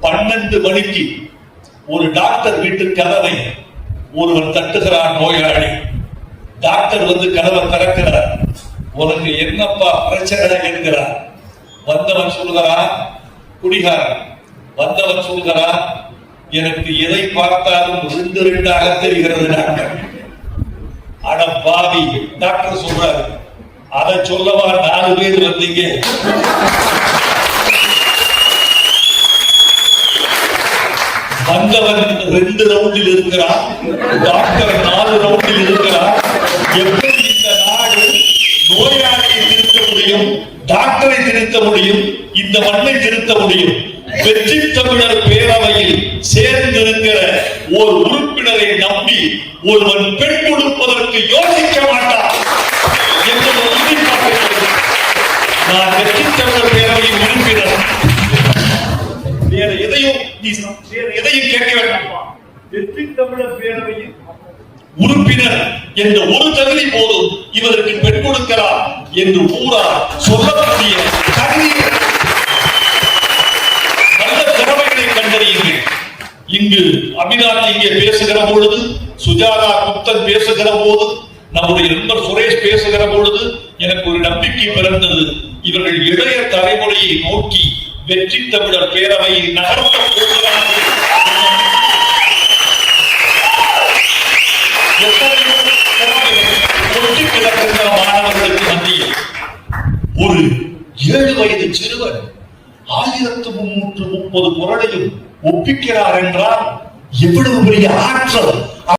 12 மணிக்கு ஒரு டாக்டர் வீட்டு கதவை ஒருவன் தட்டுகிறான். நோயாளி. டாக்டர் வந்து கதவை திறக்கிறார். உனக்கு என்னப்பா பிரச்சனை என்கிறார். வந்தவன் சொல்கிறான், குடிகாரன். வந்தவன் சொல்கிறான், எனக்கு எதை பார்த்தாலும் 2 தெரிகிறது டாக்டர். அட பாவி, டாக்டர் சொல்றாரு, அதை சொல்லவா 4 பேர் வந்தீங்க? வந்தவன் 2 ரவுண்டில் இருக்கிறான், டாக்டர் 4 ரவுண்டில் இருக்கிறார். எப்படி இந்த நாடு நோயாளியை திருத்த முடியும், டாக்டரை திருத்த முடியும், இந்த மண்ணை திருத்த முடியும்? வெற்றி தமிழர் பேரவையில் சேர்ந்திருக்கிற ஒரு உறுப்பினரை நம்பி ஒருவன் பெண் கொடுப்பதற்கு யோசிக்க மாட்டான் என்பது உறுதிப்பாடு. நான் வெற்றி தமிழர் பேரவையின் உறுப்பினர், வேற எதையும் கேட்க வேண்டாம். வெற்றி தமிழர் பேரவையின் உறுப்பினர் என்ற ஒரு தகுதி போதும் இவருக்கு பெண் கொடுக்கிறார் என்று ஊரா சொல்லக்கூடிய தகுதி. நல்ல திறமைகளை கண்டறியுங்கள். இங்கு அபிநாத் இங்கே பேசுகிற பொழுது, சுஜாதா குப்தன் பேசுகிற போது, நம்முடைய நண்பர் சுரேஷ் பேசுகிற பொழுது எனக்கு ஒரு நம்பிக்கை பிறந்தது. இவர்கள் இளைய தலைமுறையை நோக்கி வெற்றி தமிழர் பேரவையை நகர்த்த போகிறார்கள். மாணவர்களுக்கு மத்தியில் ஒரு 7 வயது சிறுவன் 1330 குறளையும் ஒப்பிக்கிறார் என்றால் எவ்வளவு பெரிய ஆற்றல்